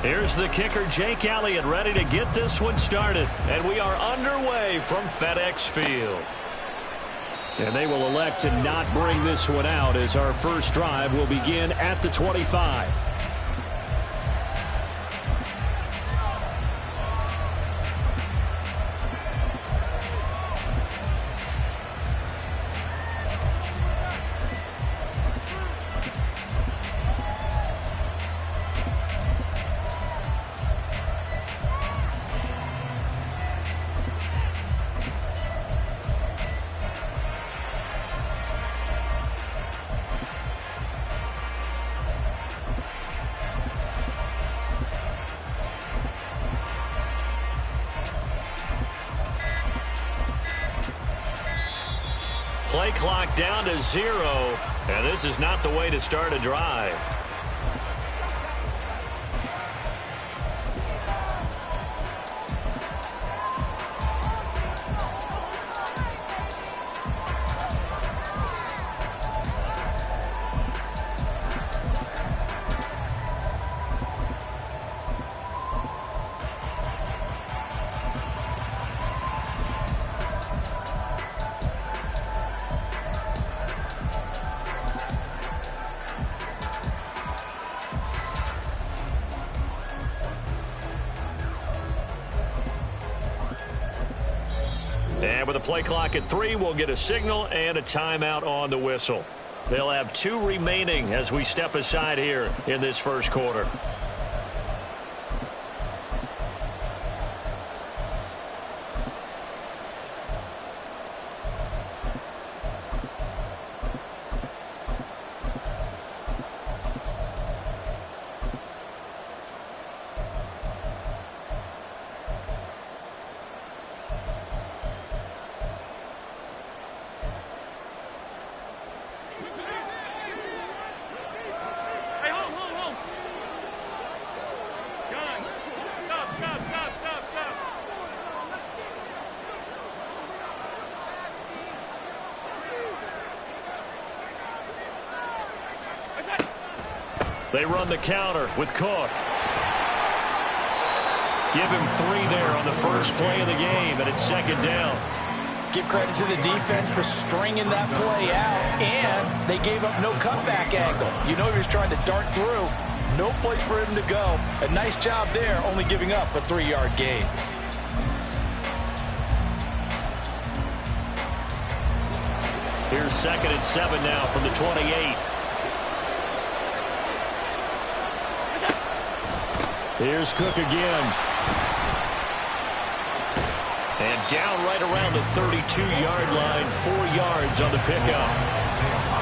Here's the kicker, Jake Elliott, ready to get this one started. And we are underway from FedEx Field. And they will elect to not bring this one out as our first drive will begin at the 25. Play clock down to 0, and this is not the way to start a drive. And with a play clock at 3, we'll get a signal and a timeout on the whistle. They'll have 2 remaining as we step aside here in this first quarter. They run the counter with Cook. Give him 3 there on the first play of the game, and it's second down. Give credit to the defense for stringing that play out, and they gave up no cutback angle. You know he was trying to dart through. No place for him to go. A nice job there, only giving up a 3-yard gain. Here's second and 7 now from the 28. Here's Cook again. And down right around the 32-yard line, 4 yards on the pickup.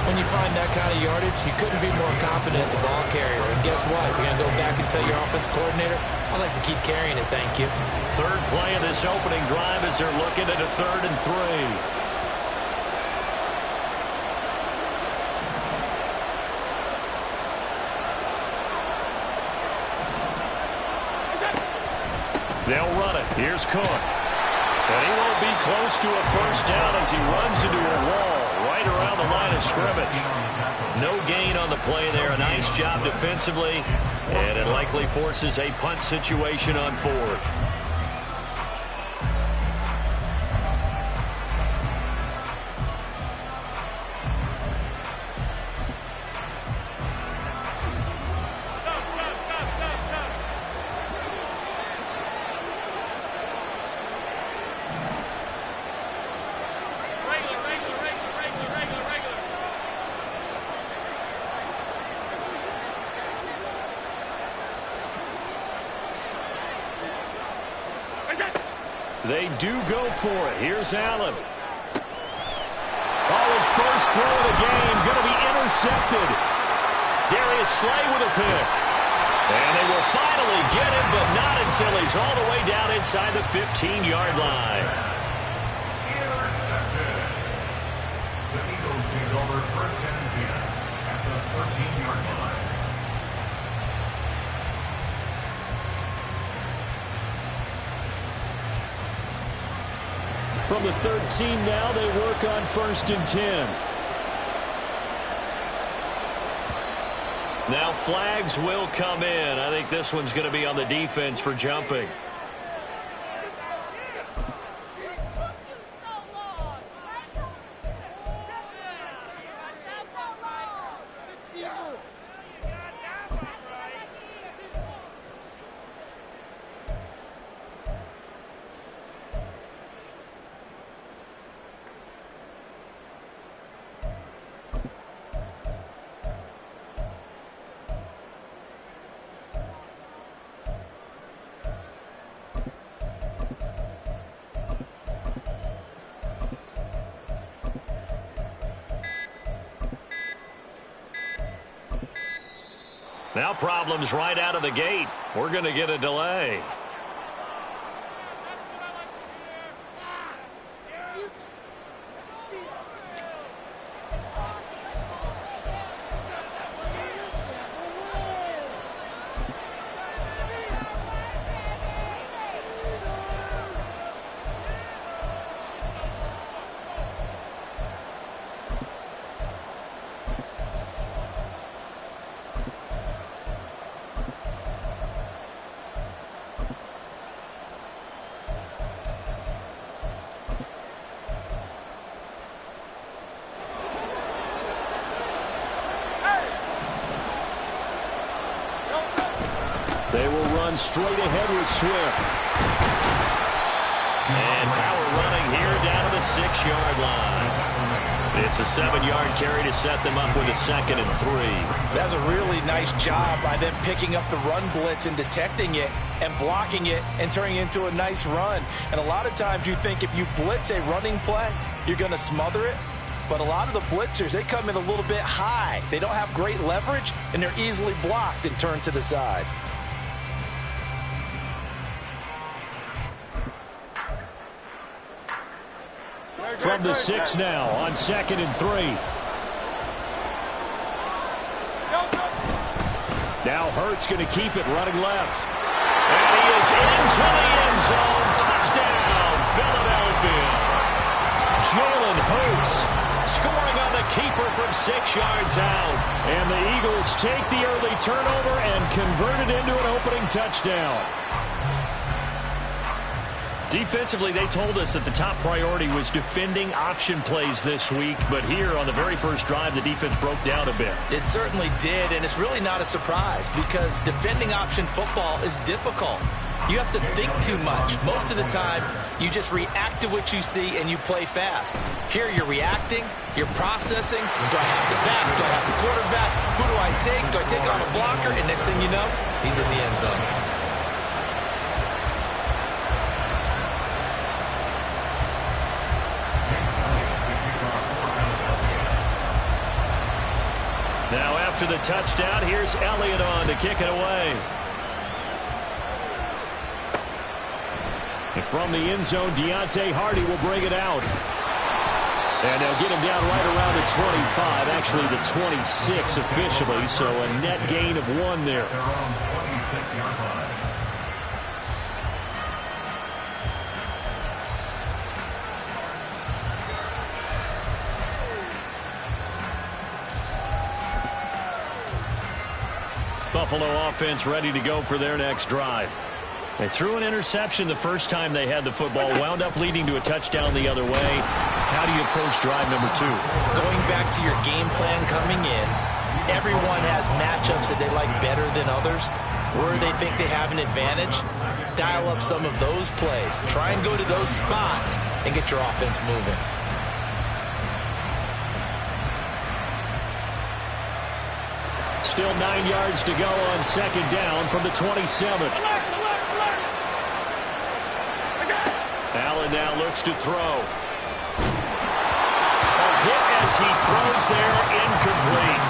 When you find that kind of yardage, you couldn't be more confident as a ball carrier. And guess what? You're going to go back and tell your offensive coordinator, I'd like to keep carrying it, thank you. Third play of this opening drive as they're looking at a 3rd and 3. They'll run it. Here's Cook. And he won't be close to a first down as he runs into a wall right around the line of scrimmage. No gain on the play there. A nice job defensively. And it likely forces a punt situation on 4th. They do go for it. Here's Allen. Oh, his first throw of the game going to be intercepted. Darius Slay with a pick. And they will finally get him, but not until he's all the way down inside the 15-yard line. Intercepted. The Eagles take over first and 10 at the 13-yard line. From the 13 now, they work on 1st and 10. Now flags will come in. I think this one's going to be on the defense for jumping. Now problems right out of the gate. We're going to get a delay. They will run straight ahead with Swift. And power running here down to the 6-yard line. It's a 7-yard carry to set them up with a 2nd and 3. That's a really nice job by them picking up the run blitz and detecting it and blocking it and turning it into a nice run. And a lot of times you think if you blitz a running play, you're going to smother it. But a lot of the blitzers, they come in a little bit high. They don't have great leverage, and they're easily blocked and turned to the side. From the 6 now on 2nd and 3. Now Hurts going to keep it running left. And he is into the end zone. Touchdown, Philadelphia. Jalen Hurts scoring on the keeper from 6 yards out. And the Eagles take the early turnover and convert it into an opening touchdown. Defensively, they told us that the top priority was defending option plays this week. But here on the very first drive, the defense broke down a bit. It certainly did, and it's really not a surprise because defending option football is difficult. You have to think too much. Most of the time, you just react to what you see and you play fast. Here you're reacting, you're processing. Do I have the back? Do I have the quarterback? Who do I take? Do I take on a blocker? And next thing you know, he's in the end zone. Now after the touchdown, here's Elliott on to kick it away. And from the end zone, Deontay Hardy will bring it out. And they'll get him down right around the 25, actually the 26 officially, so a net gain of 1 there. Buffalo offense ready to go for their next drive. They threw an interception the first time they had the football, wound up leading to a touchdown the other way. How do you approach drive number 2? Going back to your game plan coming in, everyone has matchups that they like better than others. Where they think they have an advantage, dial up some of those plays. Try and go to those spots and get your offense moving. Still 9 yards to go on 2nd down from the 27. Allen now looks to throw. A hit as he throws there, incomplete.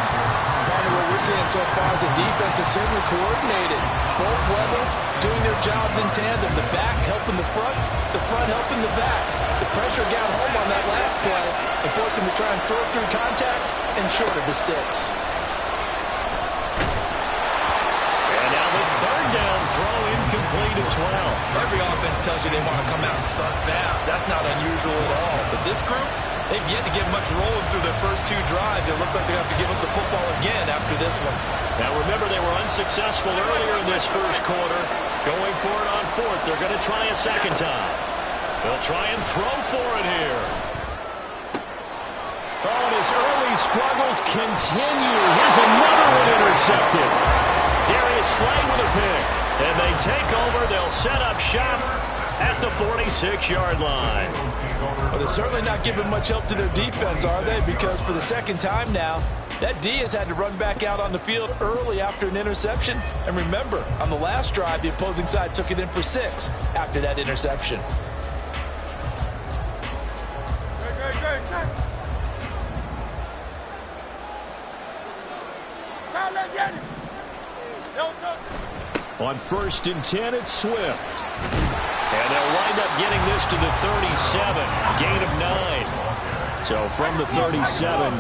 Part of what we're seeing so far is the defense is certainly coordinated. Both levels doing their jobs in tandem. The back helping the front helping the back. The pressure got home on that last play and forced him to try and throw through contact and short of the sticks. Third down throw incomplete as well. Every offense tells you they want to come out and start fast. That's not unusual at all. But this group, They've yet to get much rolling through their first 2 drives. It looks like they have to give up the football again after this one. Now remember, they were unsuccessful earlier in this first quarter. Going for it on 4th. They're going to try a second time. They'll try and throw for it here. Oh, and his early struggles continue. Here's another one intercepted. Darius Slay with a pick. And they take over. They'll set up shop at the 46-yard line. Well, they're certainly not giving much help to their defense, are they? Because for the second time now, that D has had to run back out on the field early after an interception. And remember, on the last drive, the opposing side took it in for 6 after that interception. On 1st and 10, it's Swift. And they'll wind up getting this to the 37. Gain of 9. So from the 37,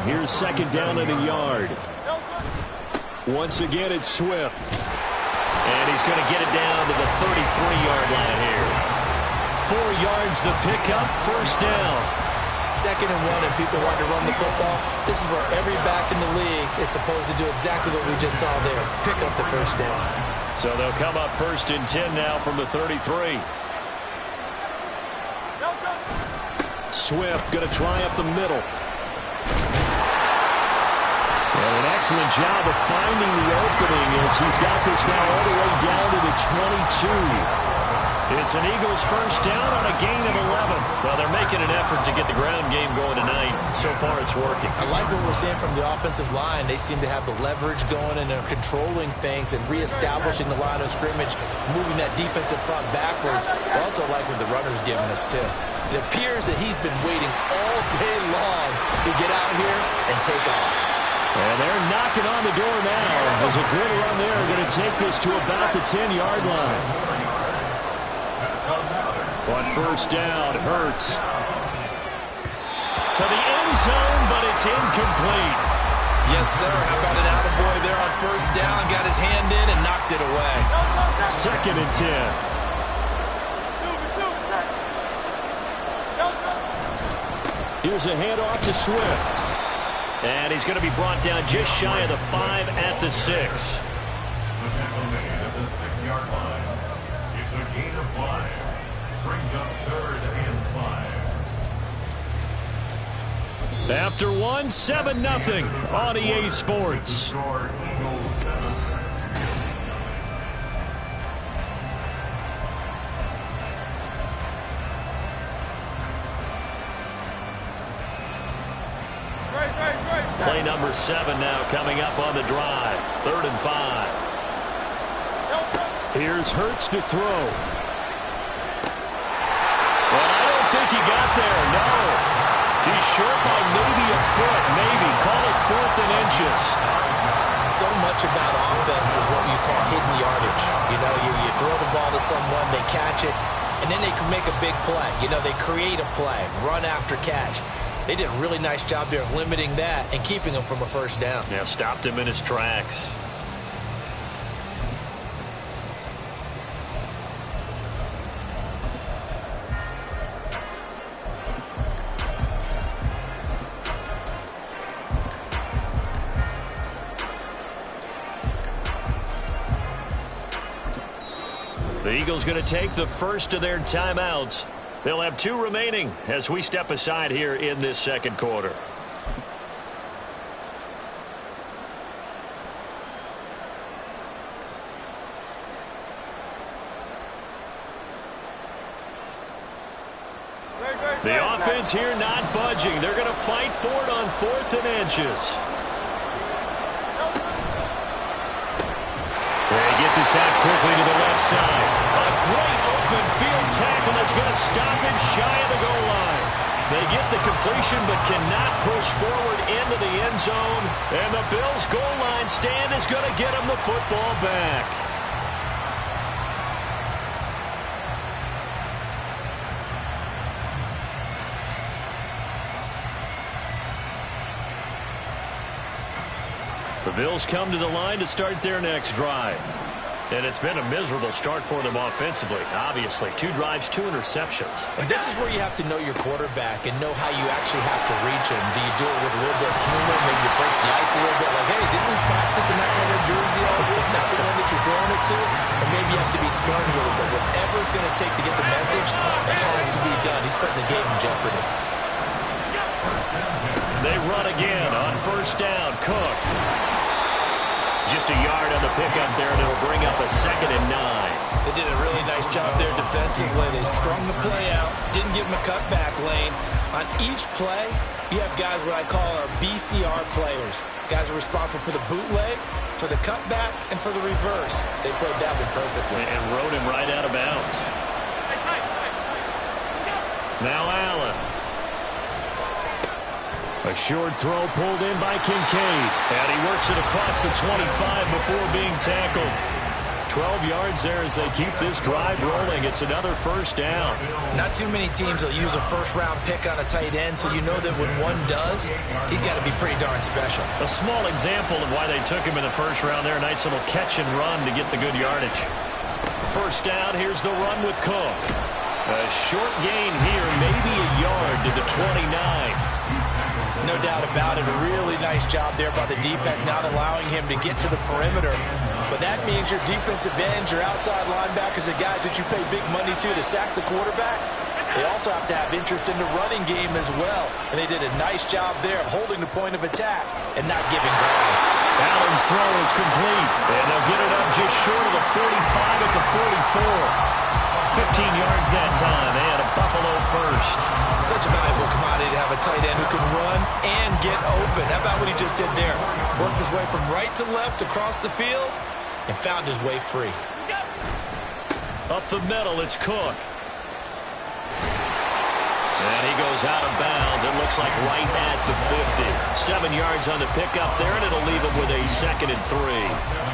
here's second down and a yard. Once again, it's Swift. And he's going to get it down to the 33-yard line here. 4 yards the pickup, first down. 2nd and 1 and people want to run the football. This is where every back in the league is supposed to do exactly what we just saw there. Pick up the first down. So they'll come up 1st and 10 now from the 33. Swift going to try up the middle. And an excellent job of finding the opening as he's got this now all the way down to the 22. It's an Eagles first down on a gain of 11. Well, they're making an effort to get the ground game going tonight. So far, it's working. I like what we're seeing from the offensive line. They seem to have the leverage going, and they're controlling things and reestablishing the line of scrimmage, moving that defensive front backwards. I also like what the runner's giving us, too. It appears that he's been waiting all day long to get out here and take off. And they're knocking on the door now. There's a good run there. Going to take this to about the 10-yard line. On first down, Hurts. To the end zone, but it's incomplete. Yes, sir. How about an attaboy there on first down? Got his hand in and knocked it away. 2nd and 10. Here's a handoff to Swift. And he's going to be brought down just shy of the 5 at the 6. The tackle made at the 6-yard line. It's a gain of 5. Brings up 3rd and 5. After 1, 7-0 on EA Sports. Score Eagles 7. Play number 7 now coming up on the drive. 3rd and 5. Here's Hurts to throw. Well, I don't think he got there, no. He's short by maybe a foot, maybe. Call it 4th and inches. So much about offense is what you call hidden yardage. You know, you throw the ball to someone, they catch it, and then they can make a big play. You know, they create a play, run after catch. They did a really nice job there of limiting that and keeping him from a first down. Yeah, stopped him in his tracks. The Eagles going to take the first of their timeouts. They'll have 2 remaining as we step aside here in this second quarter. The offense here not budging. They're going to fight for it on 4th and inches. They get this out quickly to the left side. A great open field tackle that's going to stop him shy of the goal line. They get the completion but cannot push forward into the end zone. And the Bills' goal line stand is going to get him the football back. The Bills come to the line to start their next drive. And it's been a miserable start for them offensively, obviously. 2 drives, 2 interceptions. And this is where you have to know your quarterback and know how you actually have to reach him. Do you do it with a little bit of humor? Maybe you break the ice a little bit. Like, hey, didn't we practice in that color jersey all week? Not the one that you're throwing it to? Or maybe you have to be stern a little bit. Whatever it's going to take to get the message, it has to be done. He's putting the game in jeopardy. They run again on first down. Cook. Just a yard on the pickup there, and it'll bring up a 2nd and 9. They did a really nice job there defensively. They strung the play out, didn't give him a cutback lane. On each play, you have guys what I call our BCR players. Guys are responsible for the bootleg, for the cutback, and for the reverse. They played that one perfectly. And rode him right out of bounds. Now Allen. A short throw pulled in by Kincaid. And he works it across the 25 before being tackled. 12 yards there as they keep this drive rolling. It's another first down. Not too many teams will use a first-round pick on a tight end, so you know that when one does, he's got to be pretty darn special. A small example of why they took him in the first round there. A nice little catch and run to get the good yardage. First down, here's the run with Cook. A short gain here, maybe a yard to the 29. No doubt about it. A really nice job there by the defense, not allowing him to get to the perimeter. But that means your defensive ends, your outside linebackers, the guys that you pay big money to sack the quarterback, they also have to have interest in the running game as well. And they did a nice job there of holding the point of attack and not giving ground. Allen's throw is complete, and they'll get it up just short of the 45 at the 44. 15 yards that time, and a Buffalo first. Such a valuable commodity to have a tight end who can run and get open. How about what he just did there? Worked his way from right to left across the field and found his way free. Up the middle, it's Cook. And he goes out of bounds. It looks like right at the 50. 7 yards on the pickup there, and it'll leave him with a 2nd and 3.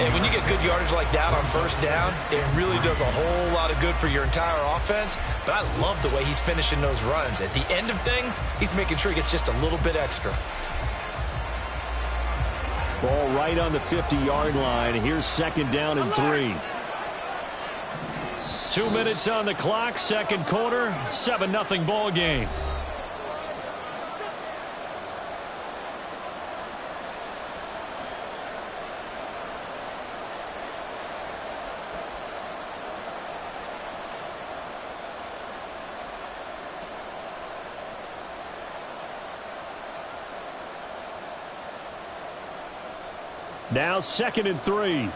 And when you get good yardage like that on first down, it really does a whole lot of good for your entire offense. But I love the way he's finishing those runs. At the end of things, he's making sure he gets just a little bit extra. Ball right on the 50-yard line. Here's 2nd down and 3. 2 minutes on the clock, second quarter, 7-0 ball game. Now 2nd and 3.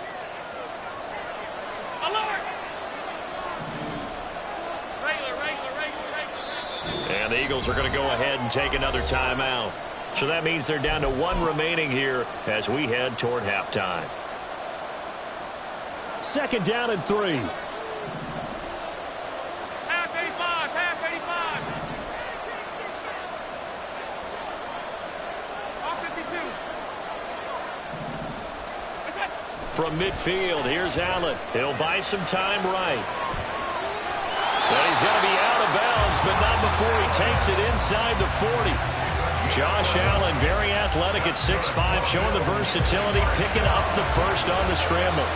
And the Eagles are going to go ahead and take another timeout. So that means they're down to 1 remaining here as we head toward halftime. 2nd down and 3. Half 85. All 52. From midfield, here's Allen. He'll buy some time right. Well, he's going to be out of bounds, but not before he takes it inside the 40. Josh Allen, very athletic at 6'5", showing the versatility, picking up the first on the scramble.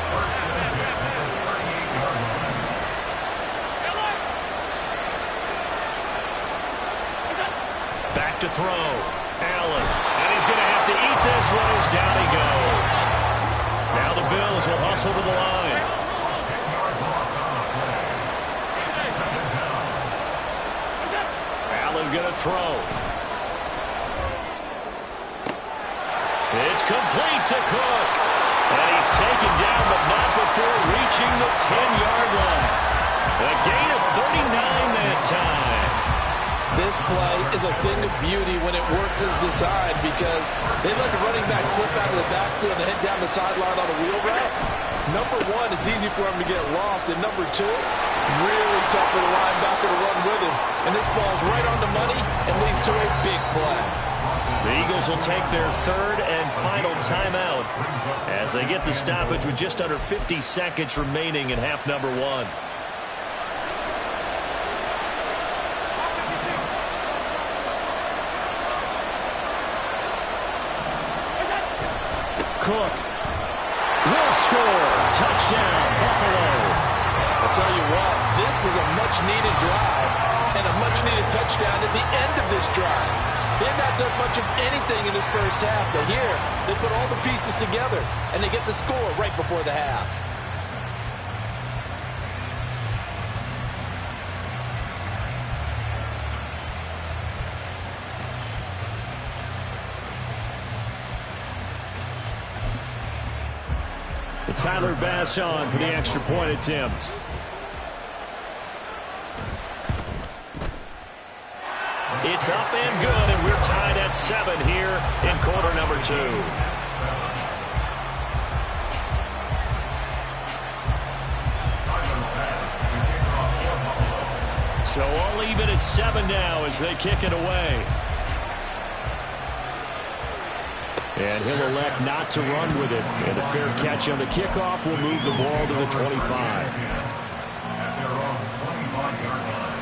Back to throw. Allen, and he's going to have to eat this one as down he goes. Now the Bills will hustle to the line. Going to throw. It's complete to Cook. And he's taken down, but not before reaching the 10-yard line. A gain of 39 that time. This play is a thing of beauty when it works as designed because they let the running back slip out of the backfield and head down the sideline on a wheel route. Number one, it's easy for him to get lost. And number two, really tough for the linebacker to run with him. And this ball's right on the money and leads to a big play. The Eagles will take their 3rd and final timeout as they get the stoppage with just under 50 seconds remaining in half number 1. Cook will score. Touchdown, Buffalo. This was a much-needed drive and a much-needed touchdown at the end of this drive. They've not done much of anything in this first half, but here they put all the pieces together, and they get the score right before the half. Tyler Bass on for the extra point attempt. It's up and good, and we're tied at 7 here in quarter number 2. So all even at 7 now as they kick it away. And he'll elect not to run with it. And a fair catch on the kickoff will move the ball to the 25. At their own 25-yard line.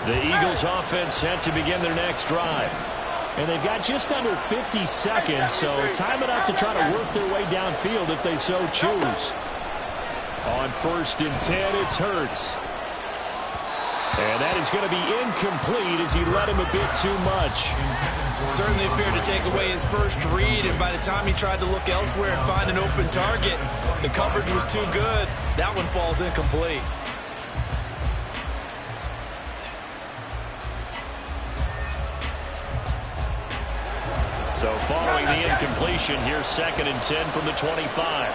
The Eagles offense set to begin their next drive. And they've got just under 50 seconds, so time enough to try to work their way downfield if they so choose. On 1st and 10, it's Hurts. And that is going to be incomplete as he led him a bit too much. Certainly appeared to take away his first read, and by the time he tried to look elsewhere and find an open target, the coverage was too good. That one falls incomplete. So following the incompletion, here's 2nd and 10 from the 25.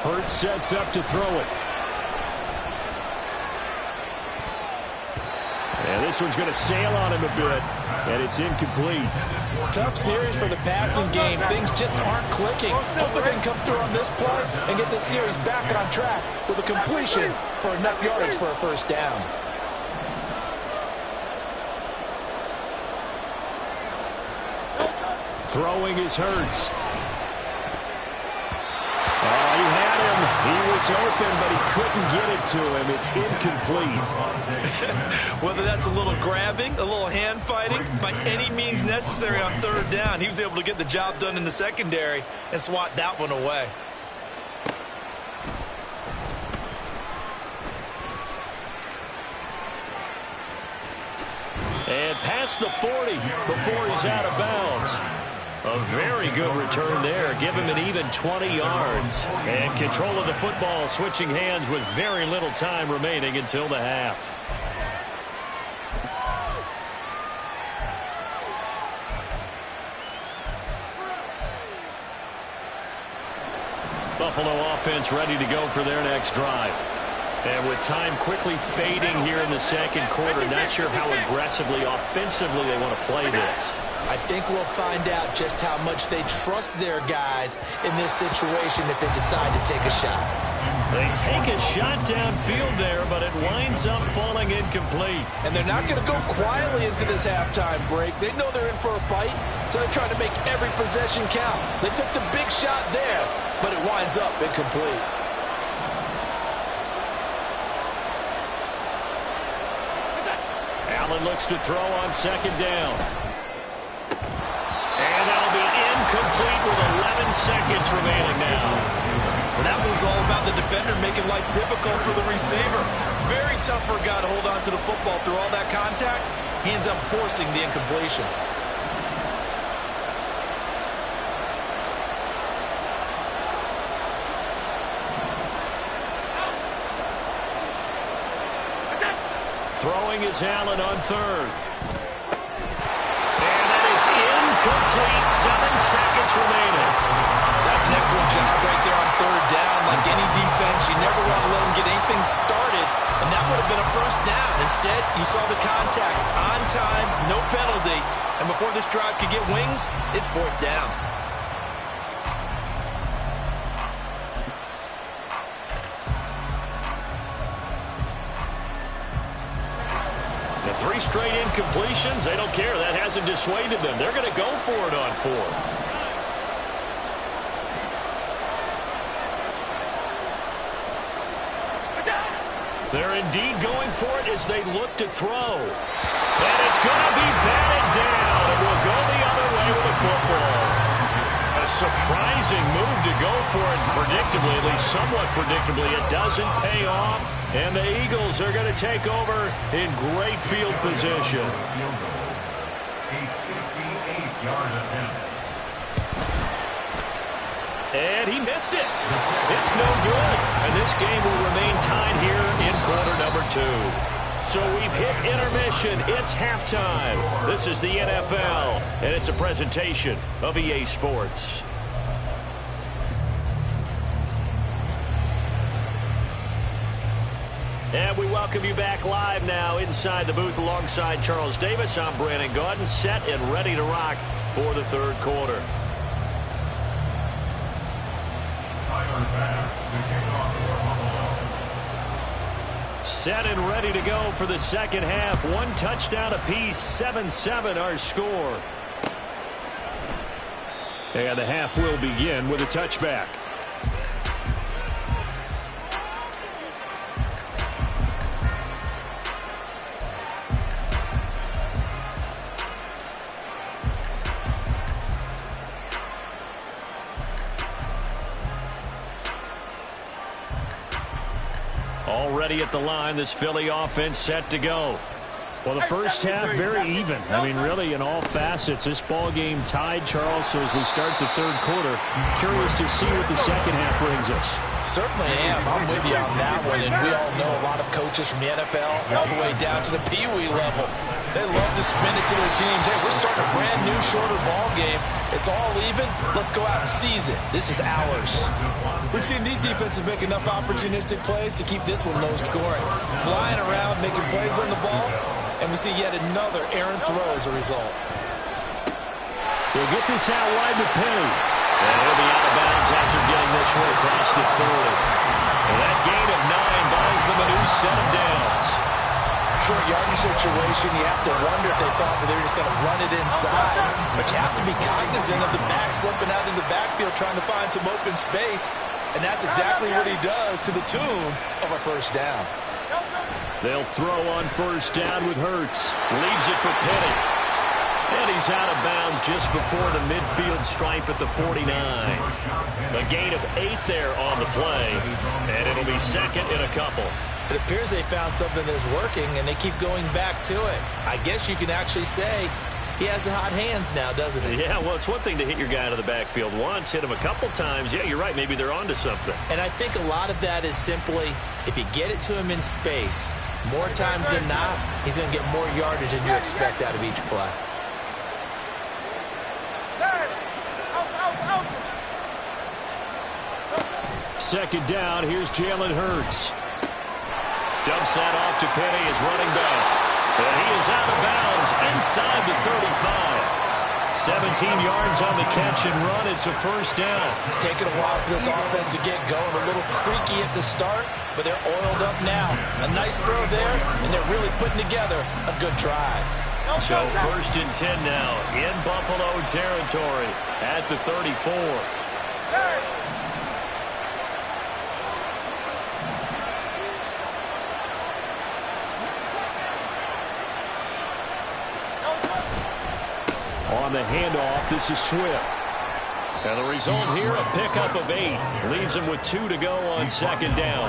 Hurts sets up to throw it. And this one's going to sail on him a bit, and it's incomplete. Tough series for the passing game. Things just aren't clicking. Hopefully they can come through on this play and get this series back on track with a completion for enough yardage for a first down. Throwing is Hurts. Oh, he had him. He was open, but he couldn't get it to him. It's incomplete. Whether that's a little grabbing, a little hand fighting, by any means necessary on 3rd down, he was able to get the job done in the secondary and swat that one away. And past the 40 before he's out of bounds. A very good return there. Give him an even 20 yards. And control of the football, switching hands with very little time remaining until the half. Buffalo offense ready to go for their next drive. And with time quickly fading here in the 2nd quarter, not sure how aggressively, offensively they want to play this. I think we'll find out just how much they trust their guys in this situation if they decide to take a shot. They take a shot downfield there, but it winds up falling incomplete. And they're not going to go quietly into this halftime break. They know they're in for a fight, so they're trying to make every possession count. They took the big shot there, but it winds up incomplete. Allen looks to throw on 2nd down. And that'll be incomplete with 11 seconds remaining now. Well, that was all about the defender making life difficult for the receiver. Very tough for a guy to hold on to the football through all that contact. He ends up forcing the incompletion. Throwing is Allen on 3rd. And that is incomplete. 7 seconds remaining. That's an excellent job right there on 3rd down. Like any defense, you never want to let them get anything started, and that would have been a first down. Instead, you saw the contact on time, no penalty, and before this drive could get wings, it's 4th down. 3 straight incompletions. They don't care. That hasn't dissuaded them. They're going to go for it on 4th. They're indeed going for it as they look to throw. And it's going to be batted down. It will go the other way with the football. A surprising move to go for it. Predictably, at least somewhat predictably, it doesn't pay off. And the Eagles are going to take over in great field position. A 58-yard attempt. And he missed it. It's no good. And this game will remain tied here in quarter number 2. So we've hit intermission. It's halftime. This is the NFL, and it's a presentation of EA Sports. And we welcome you back live now inside the booth alongside Charles Davis. I'm Brandon Gaudin, set and ready to rock for the 3rd quarter. Set and ready to go for the 2nd half. 1 touchdown apiece, 7-7 our score. And the half will begin with a touchback. Already at the line, this Philly offense set to go. Well, the first half, very even. I mean, really, in all facets, this ball game tied, Charles. So as we start the 3rd quarter, curious to see what the 2nd half brings us. Certainly am. I'm with you on that one. And we all know a lot of coaches from the NFL all the way down to the Pee Wee level. They love to spin it to their teams. Hey, we're starting a brand new, shorter ball game. It's all even. Let's go out and seize it. This is ours. We've seen these defenses make enough opportunistic plays to keep this one low scoring. Flying around, making plays on the ball. And we see yet another errant throw as a result. They'll get this out wide to Penny. And he'll be out of bounds after getting this one across the 40. And that gain of 9 buys them a new set of downs. Short yardage situation, you have to wonder if they thought that they were just going to run it inside. But you have to be cognizant of the back slipping out in the backfield trying to find some open space. And that's exactly what he does to the tune of a 1st down. They'll throw on 1st down with Hurts. Leaves it for Penny. And he's out of bounds just before the midfield stripe at the 49. A gain of 8 there on the play. And it'll be 2nd and a couple. It appears they found something that's working, and they keep going back to it. I guess you can actually say he has the hot hands now, doesn't he? Yeah, well, it's one thing to hit your guy out of the backfield once, hit him a couple times. Yeah, you're right. Maybe they're onto something. And I think a lot of that is simply if you get it to him in space, more times than not, he's going to get more yardage than you expect out of each play. Second down, here's Jalen Hurts. Dumps that off to Penny as running back. And he is out of bounds inside the 35. 17 yards on the catch and run. It's a 1st down. It's taken a while for this offense to get going. A little creaky at the start, but they're oiled up now. A nice throw there, and they're really putting together a good drive. So 1st and 10 now in Buffalo territory at the 34. On the handoff, this is Swift. And the result here, a pickup of 8. Leaves him with 2 to go on 2nd down.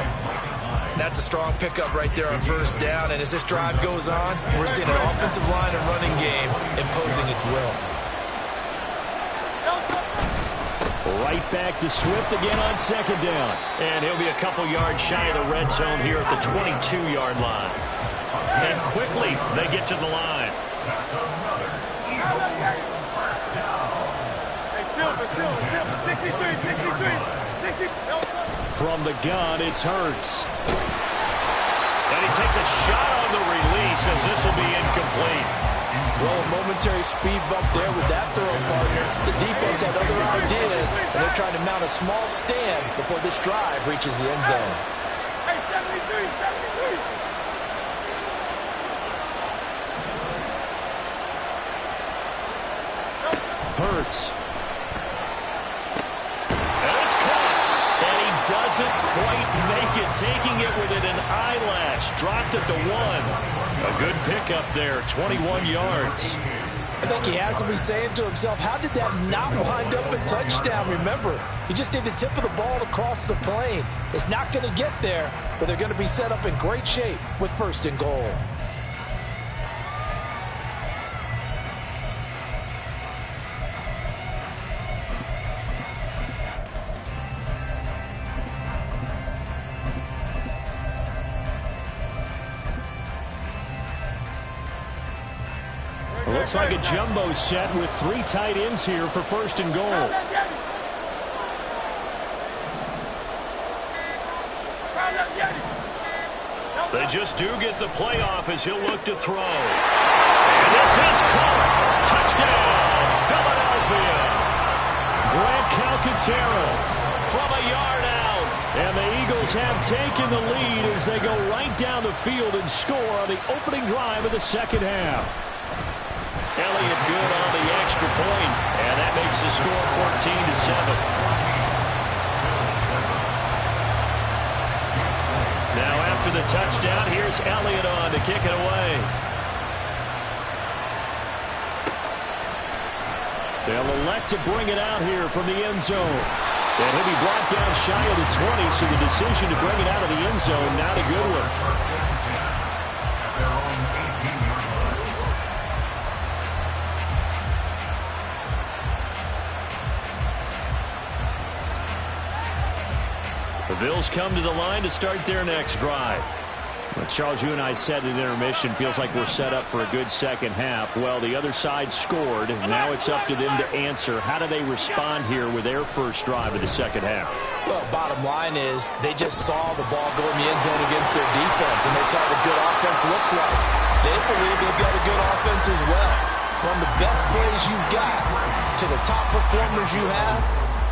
That's a strong pickup right there on 1st down. And as this drive goes on, we're seeing an offensive line and running game imposing its will. Right back to Swift again on 2nd down. And he'll be a couple yards shy of the red zone here at the 22-yard line. And quickly, they get to the line. That's another Eagles first down. From the gun, it's Hurts. And he takes a shot on the release as this will be incomplete. Well, a momentary speed bump there with that throw, partner. The defense had other ideas, and they're trying to mount a small stand before this drive reaches the end zone. yards. And it's caught. And he doesn't quite make it, taking it within an eyelash. Dropped at the 1. A good pickup there, 21 yards. I think he has to be saying to himself, how did that not wind up a touchdown? Remember, he just need the tip of the ball to cross the plane. It's not going to get there, but they're going to be set up in great shape with 1st and goal. Looks like a jumbo set with 3 tight ends here for 1st and goal. They just do get the playoff as he'll look to throw. And this is caught. Touchdown, Philadelphia. Grant Calcaterra from a yard out. And the Eagles have taken the lead as they go right down the field and score on the opening drive of the 2nd half. Elliott good on the extra point, and that makes the score 14-7. Now after the touchdown, here's Elliott on to kick it away. They'll elect to bring it out here from the end zone. And he'll be brought down shy of the 20, so the decision to bring it out of the end zone, not a good one. The Bills come to the line to start their next drive. Well, Charles, you and I said at intermission, feels like we're set up for a good 2nd half. Well, the other side scored. Now it's up to them to answer. How do they respond here with their first drive of the 2nd half? Well, bottom line is they just saw the ball go in the end zone against their defense, and they saw what good offense looks like. They believe they've got a good offense as well. One of the best plays you've got to the top performers you have,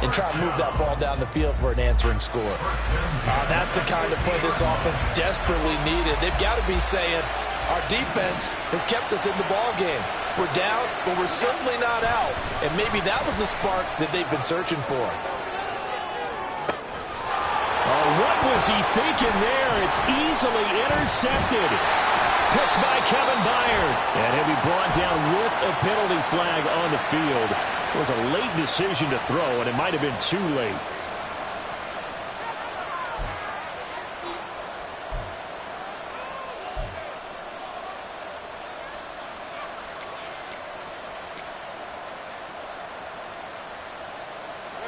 and try to move that ball down the field for an answering score. That's the kind of play this offense desperately needed. They've got to be saying, our defense has kept us in the ball game. We're down, but we're certainly not out. And maybe that was the spark that they've been searching for. Oh, what was he thinking there? It's easily intercepted. Picked by Kevin Byard. And he'll be brought down with a penalty flag on the field. It was a late decision to throw, and it might have been too late.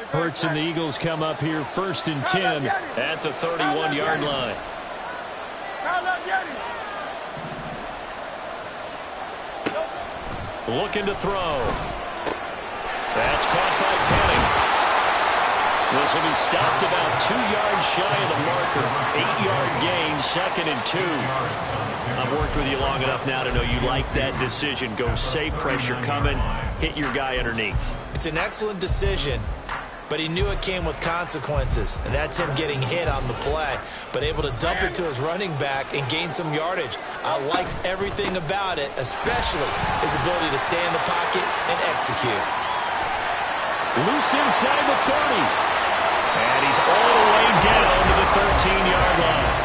Hurts and the Eagles come up here 1st and 10 at the 31-yard line. Looking to throw. That's caught by Penny. This will be stopped about 2 yards shy of the marker. 8-yard gain, 2nd and 2. I've worked with you long enough now to know you like that decision. Go safe, pressure coming, hit your guy underneath. It's an excellent decision, but he knew it came with consequences, and that's him getting hit on the play, but able to dump it to his running back and gain some yardage. I liked everything about it, especially his ability to stay in the pocket and execute. Loose inside the 30. And he's all the way down to the 13-yard line.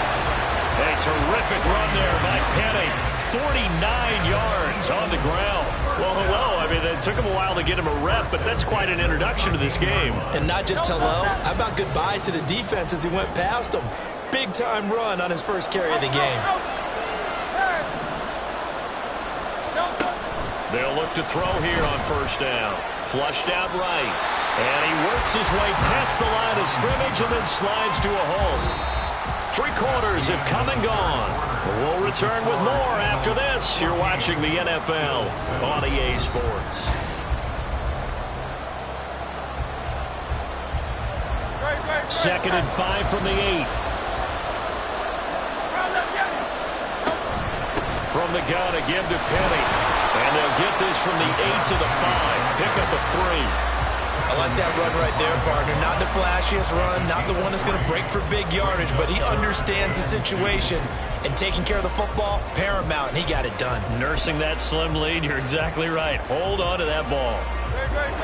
A terrific run there by Penny. 49 yards on the ground. Well, hello. I mean, it took him a while to get him a rep, but that's quite an introduction to this game. And not just hello. How about goodbye to the defense as he went past him? Big-time run on his first carry of the game. They'll look to throw here on 1st down. Flushed out right. And he works his way past the line of scrimmage and then slides to a hole. 3 quarters have come and gone. We'll return with more after this. You're watching the NFL on EA Sports. Second and 5 from the 8. From the gun, a give to Penny. And they'll get this from the 8 to the 5. Pick up a 3. I like that run right there, partner. Not the flashiest run, not the one that's going to break for big yardage, but he understands the situation, and taking care of the football, paramount, and he got it done. Nursing that slim lead, you're exactly right. Hold on to that ball.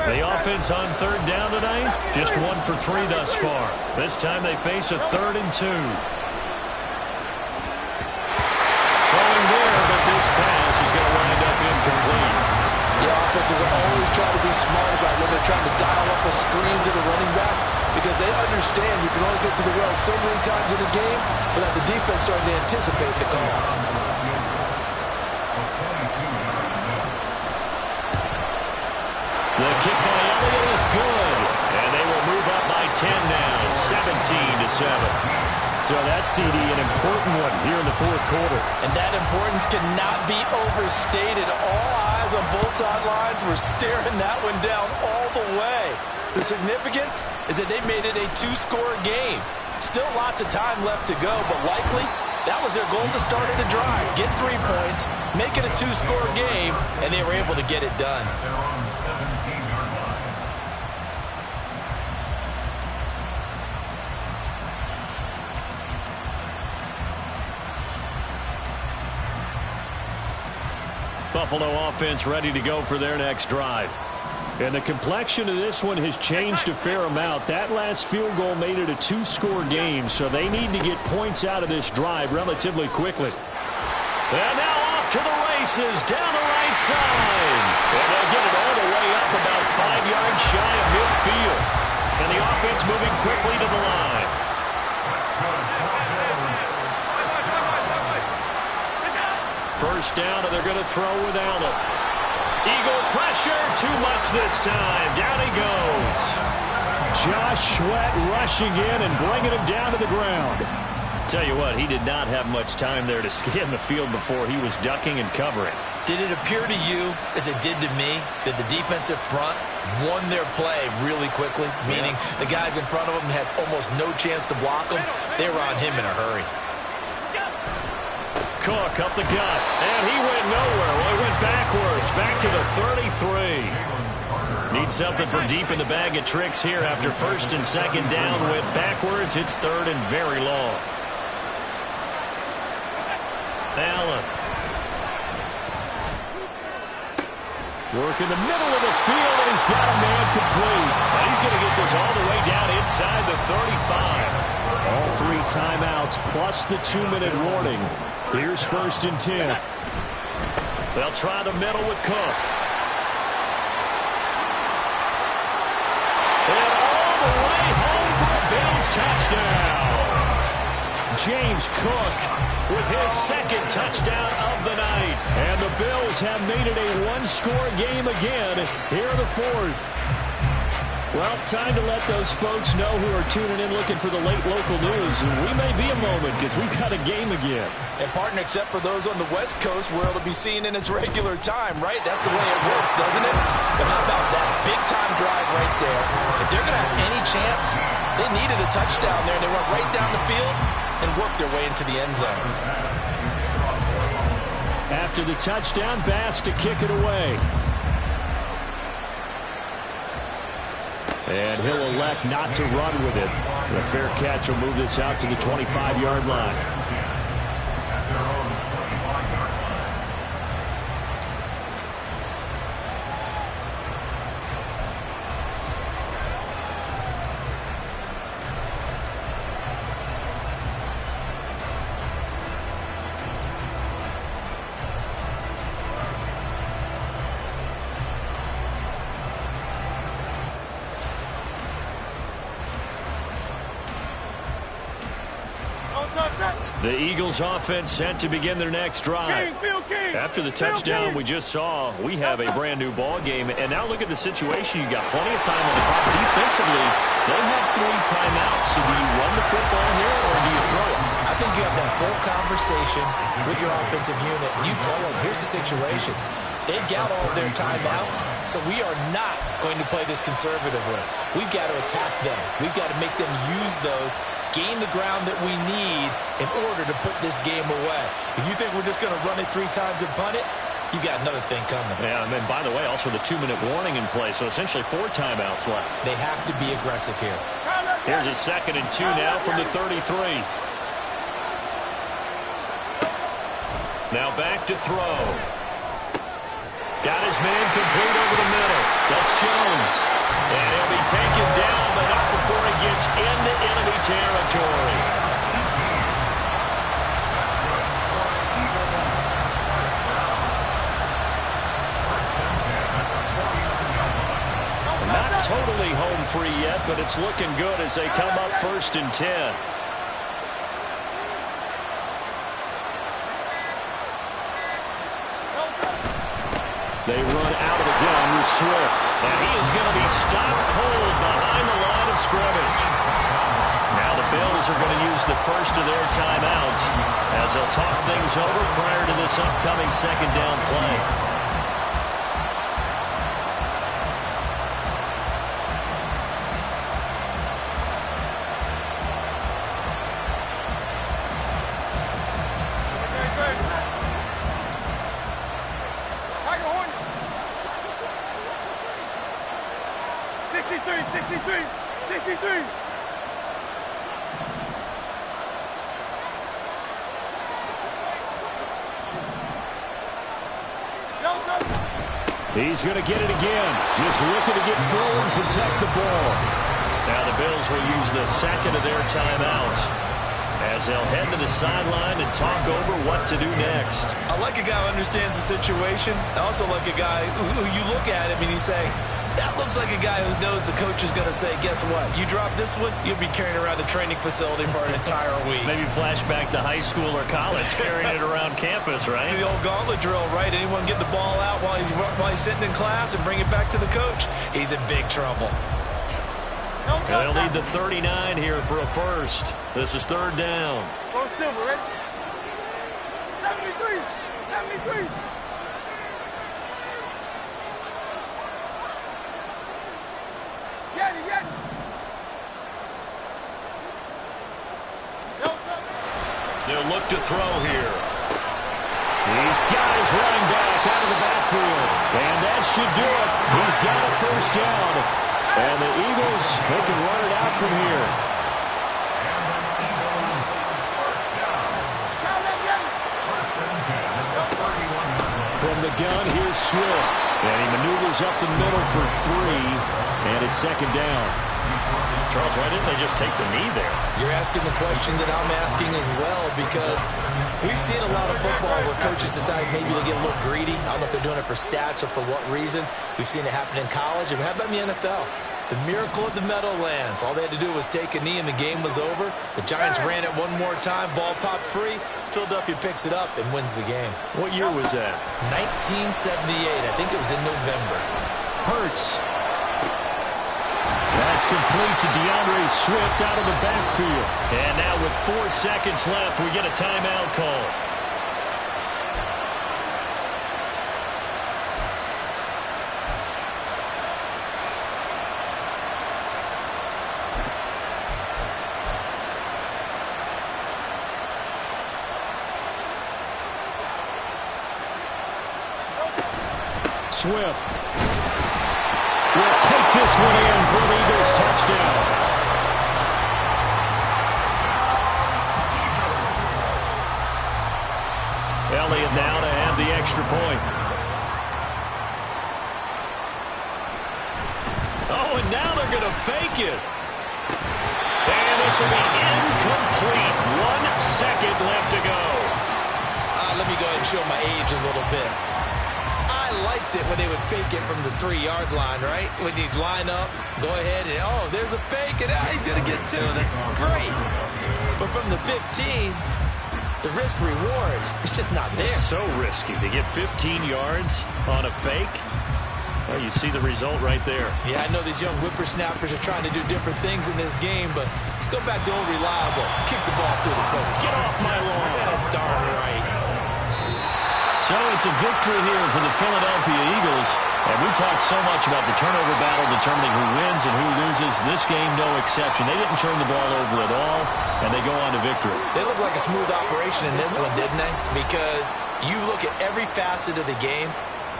The offense on third down tonight, just 1 for 3 thus far. This time they face a 3rd and 2. Throwing there, but this pass is going to wind up incomplete. The offenses are always trying to be smart about when they're trying to dial up a screen to the running back, because they understand you can only get to the well so many times in a game without the defense starting to anticipate the call. The kick by Elliott is good, and they will move up by 10 now, 17-7. So that's, CD, an important one here in the 4th quarter. And that importance cannot be overstated. All eyes on both sidelines were staring that one down all the way. The significance is that they made it a 2-score game. Still lots of time left to go, but likely that was their goal at the start of the drive. Get 3 points, make it a 2-score game, and they were able to get it done. Buffalo offense ready to go for their next drive. And the complexion of this one has changed a fair amount. That last field goal made it a 2-score game, so they need to get points out of this drive relatively quickly. And now off to the races down the right side. And they'll get it all the way up about 5 yards shy of midfield. And the offense moving quickly to the line. First down, and they're going to throw with Allen. Eagle pressure, too much this time. Down he goes. Josh Sweat rushing in and bringing him down to the ground. Tell you what, he did not have much time there to scan the field before he was ducking and covering. Did it appear to you, as it did to me, that the defensive front won their play really quickly? Meaning the guys in front of them had almost no chance to block him. They were on him in a hurry. Cook up the gut, and he went nowhere. Well, he went backwards, back to the 33. Need something from deep in the bag of tricks here after 1st and 2nd down. Went backwards. It's 3rd and very long. Allen. Work in the middle of the field, and he's got a man complete. And he's going to get this all the way down inside the 35. All 3 timeouts plus the 2-minute warning. Here's 1st and 10. They'll try the middle with Cook. And all the way home for a Bills touchdown. James Cook with his 2nd touchdown of the night. And the Bills have made it a 1-score game again here in the 4th. Well, time to let those folks know who are tuning in looking for the late local news. We may be a moment because we've got a game again. And, partner, except for those on the West Coast where it'll be seen in its regular time, right? That's the way it works, doesn't it? But how about that big-time drive right there? If they're going to have any chance, they needed a touchdown there. They went right down the field and worked their way into the end zone. After the touchdown, Bass to kick it away. And he'll elect not to run with it. The fair catch will move this out to the 25-yard line. The Eagles offense set to begin their next drive. After the touchdown we just saw, we have a brand new ball game. And now look at the situation. You got plenty of time on the clock. Defensively, they have 3 timeouts. So do you run the football here or do you throw it? I think you have that full conversation with your offensive unit, and you tell them, here's the situation. They've got all of their timeouts, so we are not going to play this conservatively. We've got to attack them. We've got to make them use those, gain the ground that we need in order to put this game away. If you think we're just going to run it 3 times and punt it, you got another thing coming. Yeah, and then, by the way, also the 2-minute warning in play, so essentially 4 timeouts left. They have to be aggressive here. Here's a 2nd and 2 now from the 33. Now back to throw. Got his man complete over the middle. That's Jones. And he'll be taken down, but not before he gets into enemy territory. Not totally home free yet, but it's looking good as they come up 1st and 10. They run out of the gun with Swift. And he is going to be stopped cold behind the line of scrimmage. Now the Bills are going to use the first of their timeouts as they'll talk things over prior to this upcoming 2nd down play. He's going to get it again. Just looking to get forward and protect the ball. Now the Bills will use the 2nd of their timeouts as they'll head to the sideline and talk over what to do next. I like a guy who understands the situation. I also like a guy who you look at him and you say, that looks like a guy who knows the coach is going to say, guess what? You drop this one, you'll be carrying around a training facility for an entire week. Maybe flashback to high school or college, carrying it around campus, right? The old gauntlet drill, right? Anyone get the ball out while he's sitting in class and bring it back to the coach? He's in big trouble. They'll need the 39 here for a first. This is 3rd down. Go Silver, ready? 73! 73! They'll look to throw here. He's got his running back out of the backfield. And that should do it. He's got a 1st down. And the Eagles, they can run it out from here. From the gun, here's Swift. And he maneuvers up the middle for 3. And it's 2nd down. Charles, why didn't they just take the knee there? You're asking the question that I'm asking as well, because we've seen a lot of football where coaches decide maybe to get a little greedy. I don't know if they're doing it for stats or for what reason. We've seen it happen in college. And how about in the NFL? The miracle of the Meadowlands. All they had to do was take a knee and the game was over. The Giants ran it one more time. Ball popped free. Philadelphia picks it up and wins the game. What year was that? 1978. I think it was in November. Hurts. That's complete to DeAndre Swift out of the backfield. And now with 4 seconds left, we get a timeout call. Swift will take this one in for the Eagles touchdown. Elliott now to have the extra point. Oh, and now they're going to fake it. And this will be incomplete. 1 second left to go. Let me go ahead and show my age a little bit. I liked it when they would fake it from the 3-yard line, right? When you line up, go ahead and, oh, there's a fake, and he's going to get 2. That's great. But from the 15, the risk-reward is just not there. It's so risky to get 15 yards on a fake. Well, you see the result right there. Yeah, I know these young whippersnappers are trying to do different things in this game, but let's go back to old reliable. Kick the ball through the post. Get off my lawn. That's darn right. So it's a victory here for the Philadelphia Eagles. And we talked so much about the turnover battle determining who wins and who loses. This game, no exception. They didn't turn the ball over at all, and they go on to victory. They look like a smooth operation in this one, didn't they? Because you look at every facet of the game,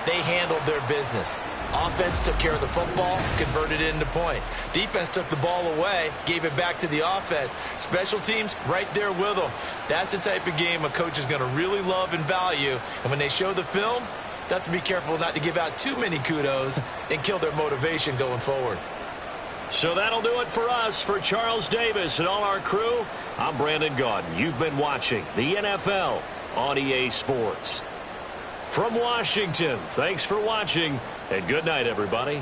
they handled their business. Offense took care of the football, converted it into points. Defense took the ball away, gave it back to the offense. Special teams, right there with them. That's the type of game a coach is going to really love and value. And when they show the film, They have to be careful not to give out too many kudos and kill their motivation going forward. So that'll do it for us. For Charles Davis and all our crew, I'm Brandon Gaudin. You've been watching the NFL on EA Sports. From Washington, thanks for watching, and good night, everybody.